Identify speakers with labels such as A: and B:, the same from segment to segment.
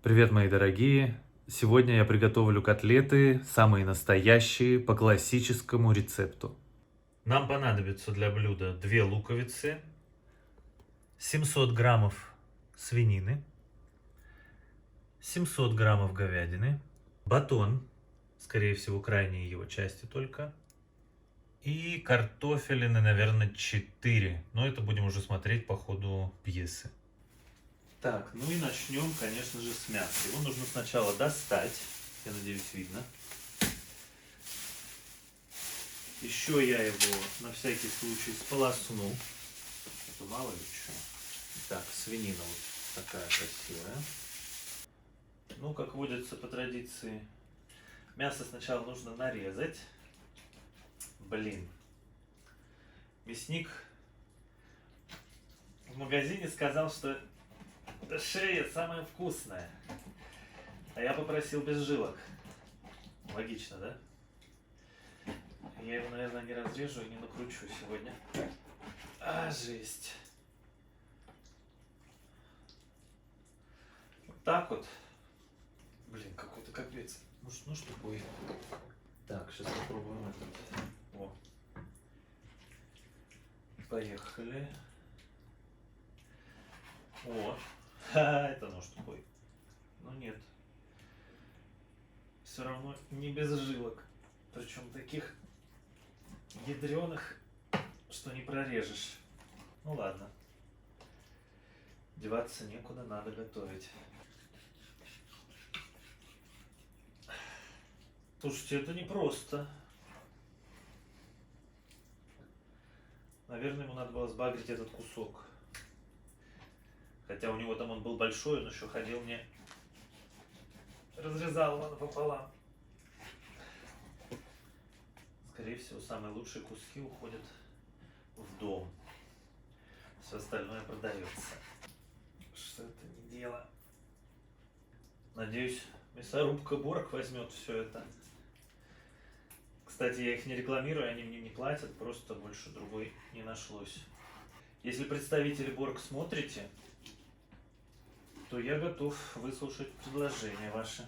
A: Привет, мои дорогие! Сегодня я приготовлю котлеты, самые настоящие, по классическому рецепту. Нам понадобится для блюда 2 луковицы, 700 граммов свинины, 700 граммов говядины, батон, скорее всего, крайние его части только, и картофелины, наверное, 4, но это будем уже смотреть по ходу пьесы. Так, ну и начнем, конечно же, с мяса. Его нужно сначала достать. Я надеюсь, видно. Еще я его на всякий случай сполосну. Это мало ли что. Так, свинина вот такая красивая. Ну, как водится по традиции, мясо сначала нужно нарезать. Блин. Мясник в магазине сказал, что шея самая вкусная. А я попросил без жилок. Логично, да? Я его, наверное, не разрежу и не накручу сегодня. А, жесть. Вот так вот. Блин, какой-то капец. Может, ну что будет? Так, сейчас попробуем этот. О. Поехали. О. Ха, это нож такой. Но нет. Все равно не без жилок. Причем таких ядреных, что не прорежешь. Ну ладно. Деваться некуда, надо готовить. Слушайте, это непросто. Наверное, ему надо было сбагрить этот кусок. Хотя у него там он был большой, он еще ходил мне, разрезал его напополам. Скорее всего, самые лучшие куски уходят в дом. Все остальное продается. Что это не дело? Надеюсь, мясорубка Борг возьмет все это. Кстати, я их не рекламирую, они мне не платят, просто больше другой не нашлось. Если представители Борг смотрите, то я готов выслушать предложение ваше.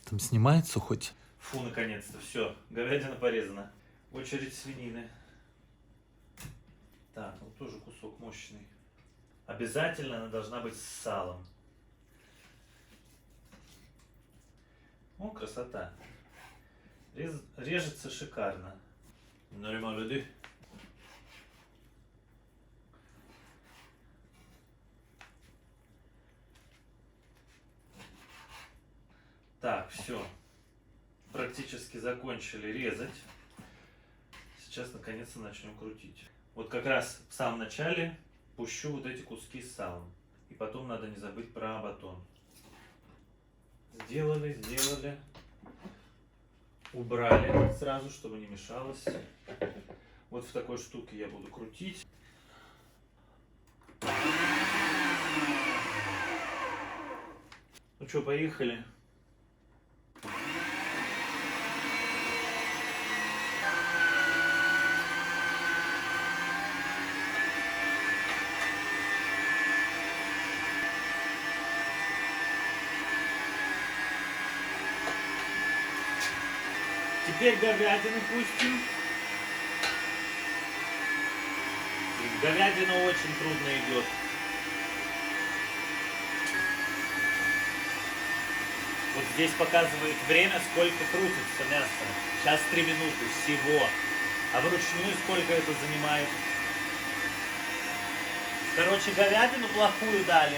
B: Там снимается хоть?
A: Фу, наконец-то, все, говядина порезана. Очередь свинины. Так, вот тоже кусок мощный. Обязательно она должна быть с салом. О, красота. Режется шикарно. Нормально. Так, все. Практически закончили резать. Сейчас наконец-то начнем крутить. Вот как раз в самом начале пущу вот эти куски с салом. И потом надо не забыть про батон. Сделали. Убрали сразу, чтобы не мешалось. Вот в такой штуке я буду крутить. Ну что, поехали. Теперь говядину пустим. Говядина очень трудно идет. Вот здесь показывает время, сколько крутится мясо. Сейчас 3 минуты всего. А вручную сколько это занимает? Короче, говядину плохую дали.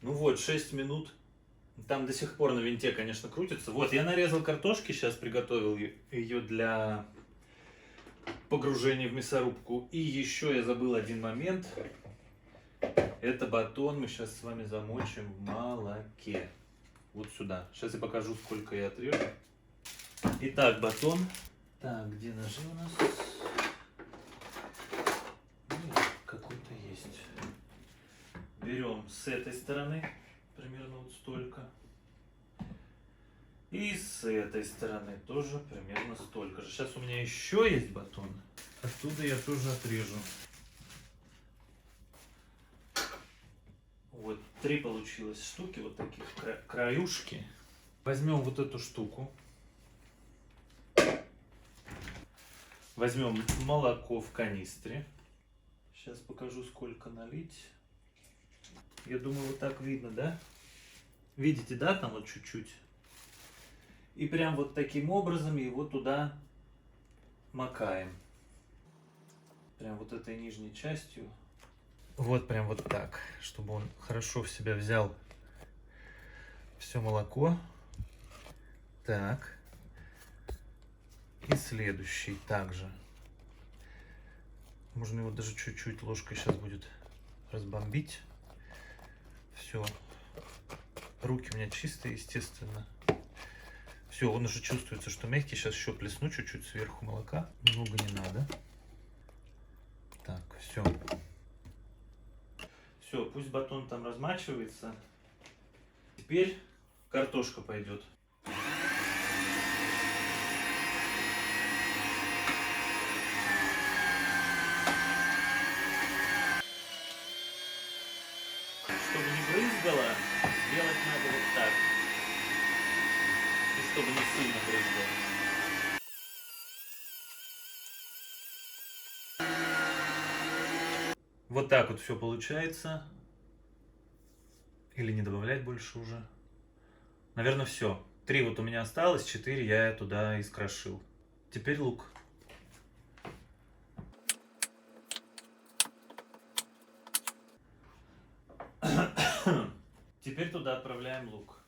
A: Ну вот, 6 минут. Там до сих пор на винте, конечно, крутится. Вот, я нарезал картошки, сейчас приготовил ее для погружения в мясорубку. И еще я забыл один момент. Это батон мы сейчас с вами замочим в молоке. Вот сюда. Сейчас я покажу, сколько я отрежу. Итак, батон. Так, где ножи у нас? Какой-то есть. Берем с этой стороны примерно вот столько. И с этой стороны тоже примерно столько же. Сейчас у меня еще есть батон. Оттуда я тоже отрежу. Вот 3 получилось штуки, вот таких краюшки. Возьмем вот эту штуку. Возьмем молоко в канистре. Сейчас покажу, сколько налить. Я думаю, вот так видно, да? Видите, да, там вот чуть-чуть. И прям вот таким образом его туда макаем. Прям вот этой нижней частью. Вот прям вот так, чтобы он хорошо в себя взял все молоко. Так. И следующий также. Можно его даже чуть-чуть ложкой сейчас будет разбомбить. Все. Руки у меня чистые, естественно. Все, он уже чувствуется, что мягкий. Сейчас еще плесну чуть-чуть сверху молока. Много не надо. Так, все. Все, пусть батон там размачивается. Теперь картошка пойдет. Чтобы не брызгало, делать надо вот так. И чтобы не сильно брызгало. Вот так вот все получается. Или не добавлять больше уже. Наверное, все. 3 вот у меня осталось, 4 я туда искрошил. Теперь лук. Теперь туда отправляем лук.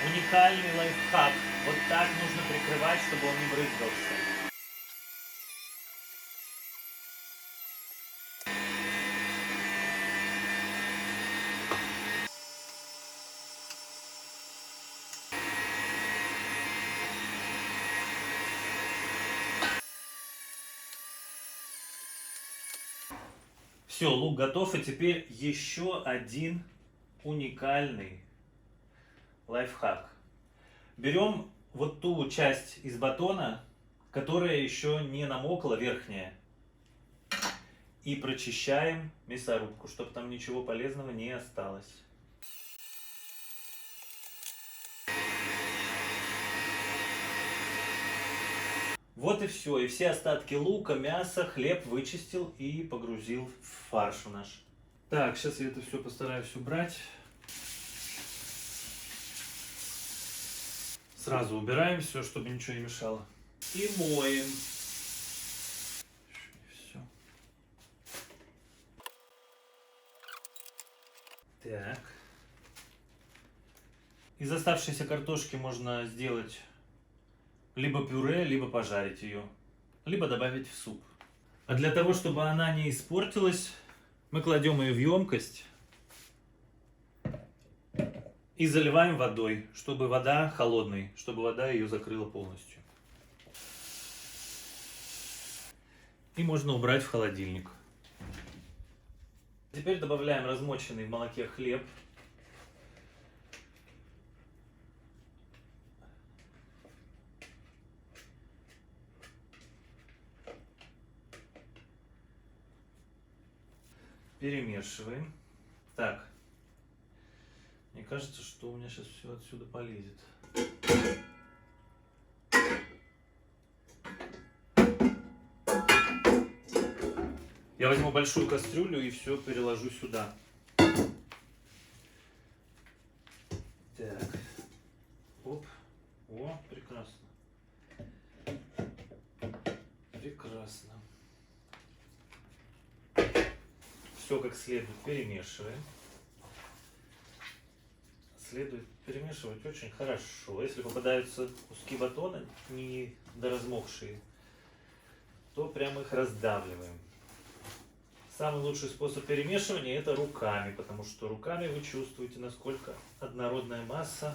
A: Уникальный лайфхак. Вот так нужно прикрывать, чтобы он не брызгался. Все, лук готов, и теперь еще один уникальный лайфхак. Берем вот ту часть из батона, которая еще не намокла, верхняя, и прочищаем мясорубку, чтобы там ничего полезного не осталось. Вот и все. И все остатки лука, мяса, хлеб вычистил и погрузил в фарш наш. Так, сейчас я это все постараюсь убрать. Сразу убираем все, чтобы ничего не мешало. И моем. Все. Так. Из оставшейся картошки можно сделать либо пюре, либо пожарить ее, либо добавить в суп. А для того, чтобы она не испортилась, мы кладем ее в емкость и заливаем водой, чтобы вода холодной, чтобы вода ее закрыла полностью. И можно убрать в холодильник. Теперь добавляем размоченный в молоке хлеб. Перемешиваем. Так. Мне кажется, что у меня сейчас все отсюда полезет. Я возьму большую кастрюлю и все переложу сюда. Так. Оп. О, прекрасно. Прекрасно. Все как следует перемешиваем. Следует перемешивать очень хорошо. Если попадаются куски батона не доразмокшие, то прямо их раздавливаем. Самый лучший способ перемешивания — это руками, потому что руками вы чувствуете, насколько однородная масса.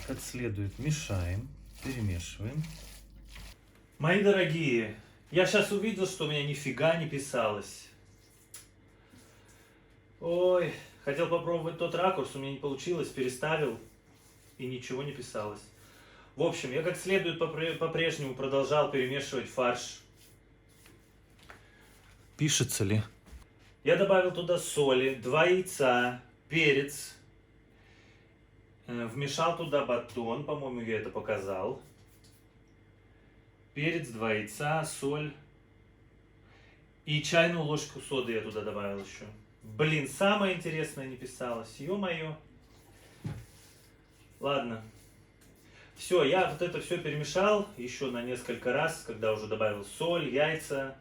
A: Как следует мешаем, перемешиваем. Мои дорогие, я сейчас увидел, что у меня нифига не писалось. Ой, хотел попробовать тот ракурс, у меня не получилось, переставил и ничего не писалось. В общем, я как следует по-прежнему продолжал перемешивать фарш.
B: Пишется ли?
A: Я добавил туда соли, 2 яйца, перец. Вмешал туда батон, по-моему, я это показал. Перец, 2 яйца, соль. И чайную ложку соды я туда добавил еще. Блин, самое интересное не писалось. Ё-моё. Ладно. Все, я вот это все перемешал еще на несколько раз, когда уже добавил соль, яйца,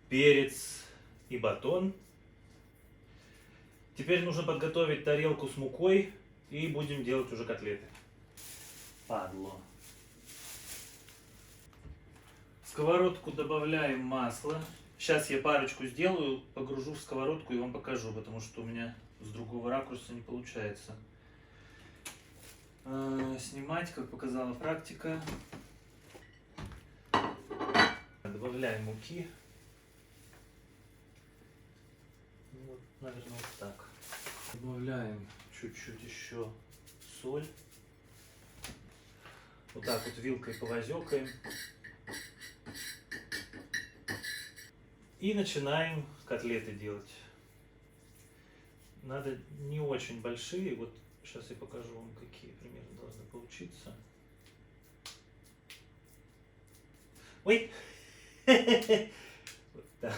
A: перец и батон. Теперь нужно подготовить тарелку с мукой и будем делать уже котлеты. Падло. В сковородку добавляем масло. Сейчас я парочку сделаю, погружу в сковородку и вам покажу, потому что у меня с другого ракурса не получается снимать, как показала практика. Добавляем муки. Вот, наверное, вот так. Добавляем чуть-чуть еще соль. Вот так вот вилкой повозекаем. И начинаем котлеты делать. Надо не очень большие. Вот сейчас я покажу вам, какие примерно должны получиться. Ой! Вот так.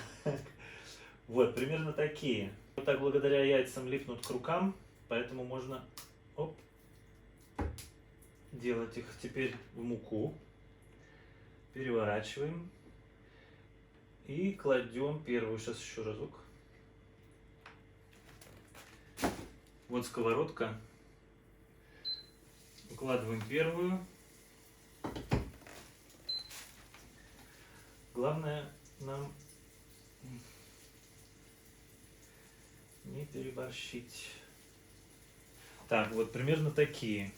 A: Вот, примерно такие. Вот так благодаря яйцам липнут к рукам, поэтому можно делать их теперь в муку. Переворачиваем. И кладем первую, сейчас еще разок. Вот сковородка. Укладываем первую. Главное нам не переборщить. Так, вот примерно такие.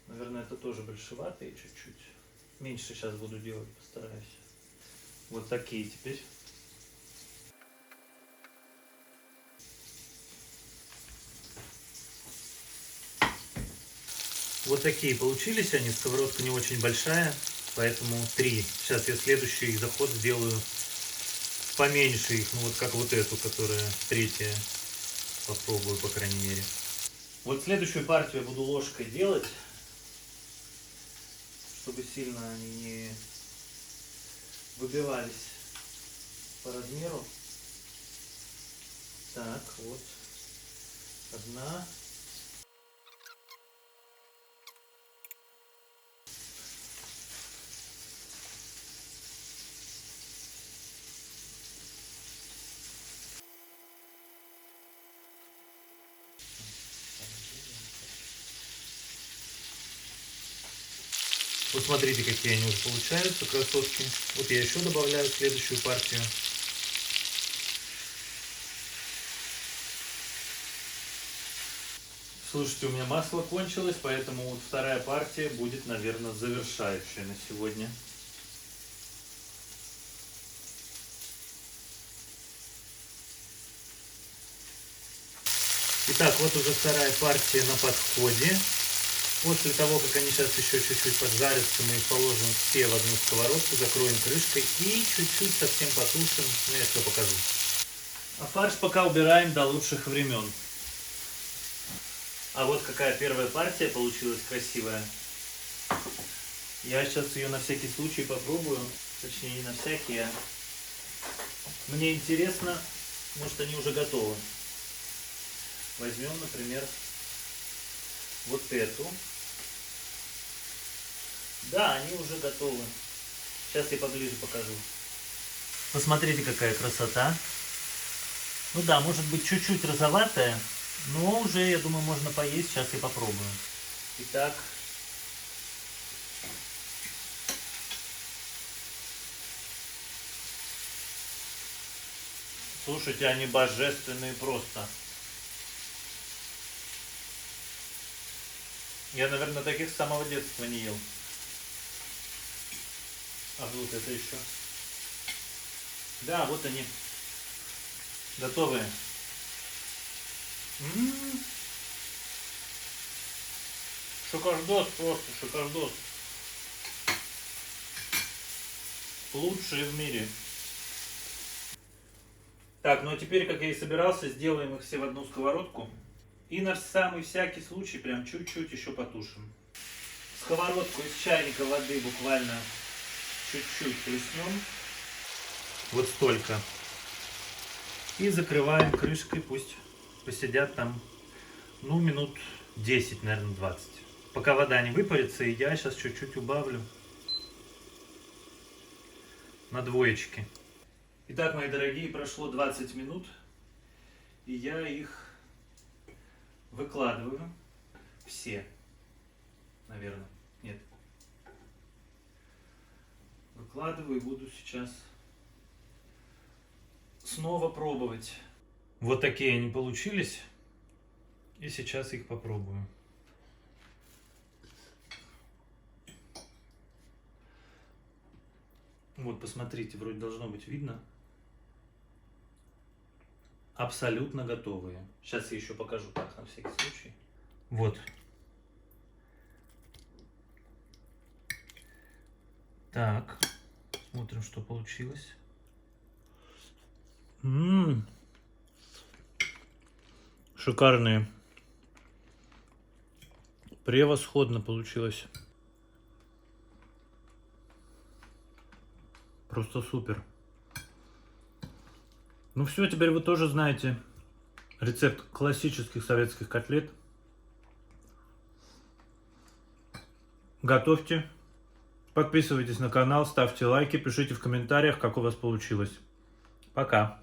A: Наверное, это тоже большеватые чуть-чуть. Меньше сейчас буду делать, постараюсь. Вот такие теперь. Вот такие получились они. Сковородка не очень большая, поэтому 3. Сейчас я следующий заход сделаю поменьше их. Ну вот как вот эту, которая третья. Попробую, по крайней мере. Вот следующую партию я буду ложкой делать, чтобы сильно они не выбивались по размеру. Так, вот одна. Вот смотрите, какие они уже получаются, красотки. Вот я еще добавляю следующую партию. Слушайте, у меня масло кончилось, поэтому вот вторая партия будет, наверное, завершающая на сегодня. Итак, вот уже вторая партия на подходе. После того, как они сейчас еще чуть-чуть поджарятся, мы их положим все в одну сковородку, закроем крышкой и чуть-чуть совсем потушим. Ну, я все покажу. А фарш пока убираем до лучших времен. А вот какая первая партия получилась красивая. Я сейчас ее на всякий случай попробую. Точнее, не на всякий, а... Мне интересно, может, они уже готовы. Возьмем, например, вот эту. Да, они уже готовы. Сейчас я поближе покажу. Посмотрите, какая красота. Ну да, может быть чуть-чуть розоватая, но уже, я думаю, можно поесть. Сейчас я попробую. Итак. Слушайте, они божественные просто. Я, наверное, таких с самого детства не ел. А вот это еще. Да, вот они. Готовые? Шикардос, просто шикардос. Лучшие в мире. Так, ну а теперь, как я и собирался, сделаем их все в одну сковородку. И на самый всякий случай прям чуть-чуть еще потушим. Сковородку из чайника воды буквально чуть-чуть плеснем. Вот столько. И закрываем крышкой, пусть посидят там, ну, минут 10, наверное, 20. Пока вода не выпарится, и я сейчас чуть-чуть убавлю на двоечке. Итак, мои дорогие, прошло 20 минут, и я их выкладываю. Все, наверное. Нет. Выкладываю и буду сейчас снова пробовать. Вот такие они получились. И сейчас их попробую. Вот, посмотрите, вроде должно быть видно. Абсолютно готовые. Сейчас я еще покажу так, на всякий случай. Вот. Так. Смотрим, что получилось. Шикарные. Превосходно получилось. Просто супер. Ну все, теперь вы тоже знаете рецепт классических советских котлет. Готовьте. Подписывайтесь на канал, ставьте лайки, пишите в комментариях, как у вас получилось. Пока.